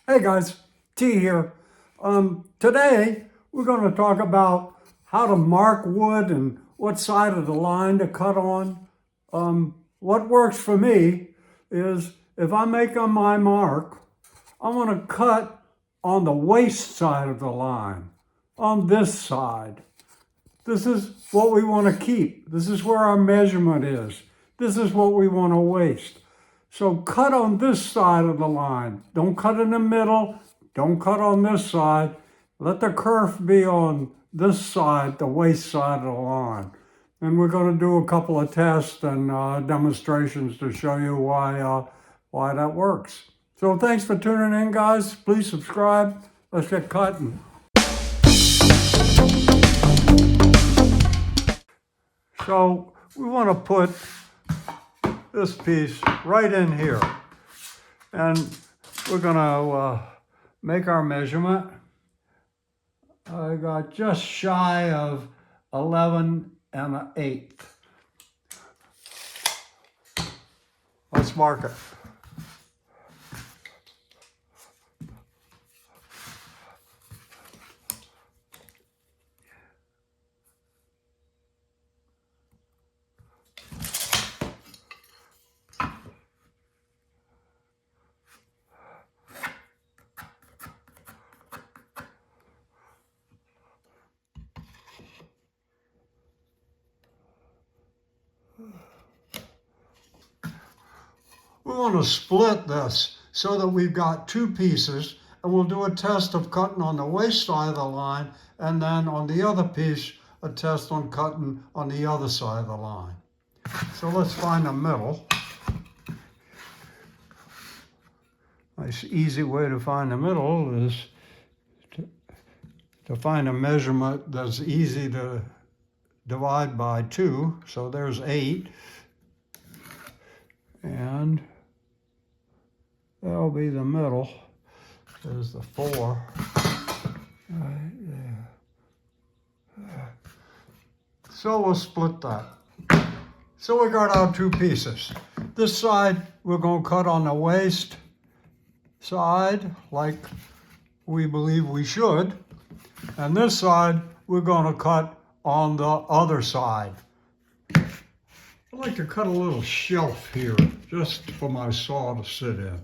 Hey guys, T here. Today we're going to talk about how to mark wood and what side of the line to cut on. What works for me is if I make on my mark, I want to cut on the waist side of the line, on this side. This is what we want to keep. This is where our measurement is. This is what we want to waste. So cut on this side of the line. Don't cut in the middle. Don't cut on this side. Let the kerf be on this side, the waist side of the line. And we're going to do a couple of tests and demonstrations to show you why that works. So thanks for tuning in, guys. Please subscribe. Let's get cutting. So we want to put this piece right in here. And we're going to make our measurement. I got just shy of 11 1/8. Let's mark it. We want to split this so that we've got two pieces, and we'll do a test of cutting on the waist side of the line, and then on the other piece, a test on cutting on the other side of the line. So let's find the middle. Nice easy way to find the middle is to find a measurement that's easy to divide by 2. So there's 8. And that'll be the middle. There's the 4. Right there. So we'll split that. So we got our two pieces. This side we're going to cut on the waist side like we believe we should. And this side we're going to cut on the other side. I like to cut a little shelf here just for my saw to sit in.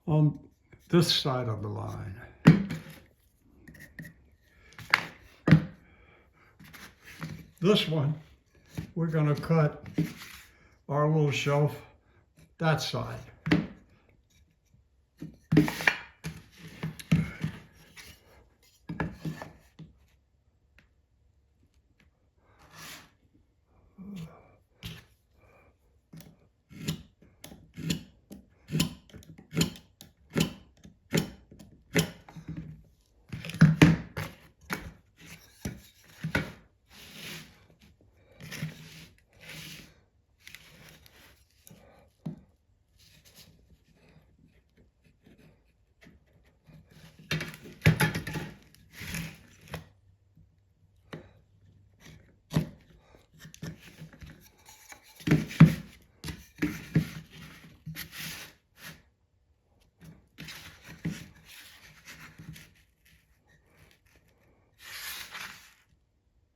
On this side of the line. This one, we're going to cut our little shelf that side.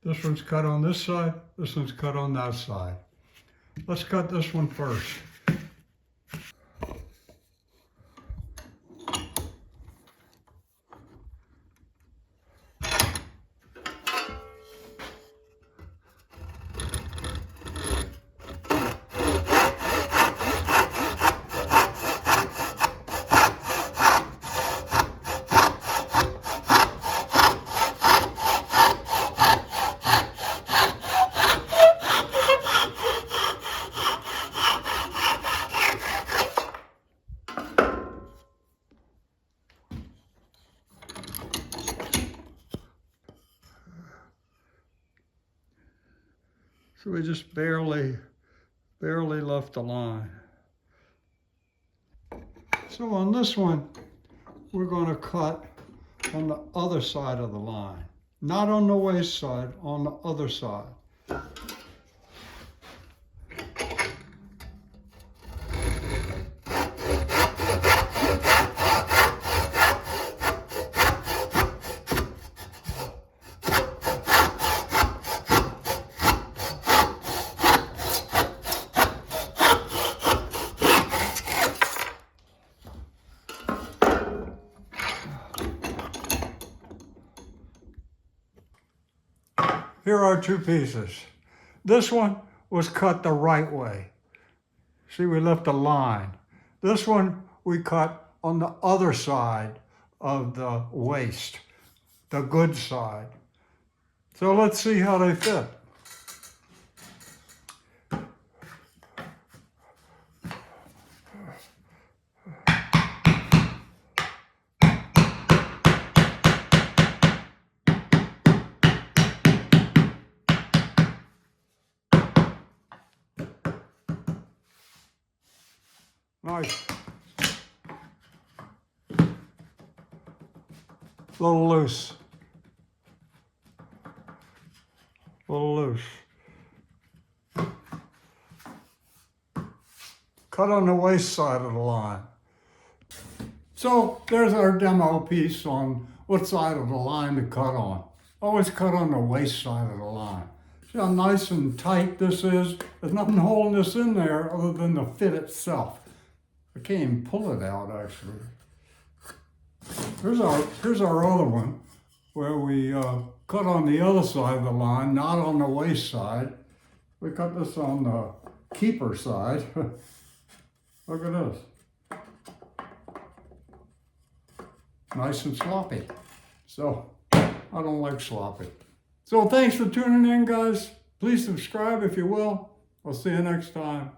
This one's cut on this side, this one's cut on that side. Let's cut this one first. So we just barely left the line. So on this one, we're going to cut on the other side of the line. Not on the waist side, on the other side. Here are two pieces. This one was cut the right way. See, we left a line. This one we cut on the other side of the waist, the good side. So let's see how they fit. Nice. A little loose. A little loose. Cut on the waist side of the line. So there's our demo piece on what side of the line to cut on. Always cut on the waist side of the line. See how nice and tight this is? There's nothing holding this in there other than the fit itself. I can't even pull it out, actually. Here's our other one, where we cut on the other side of the line, not on the waist side. We cut this on the keeper side. Look at this. Nice and sloppy. So, I don't like sloppy. So thanks for tuning in, guys. Please subscribe if you will. I'll see you next time.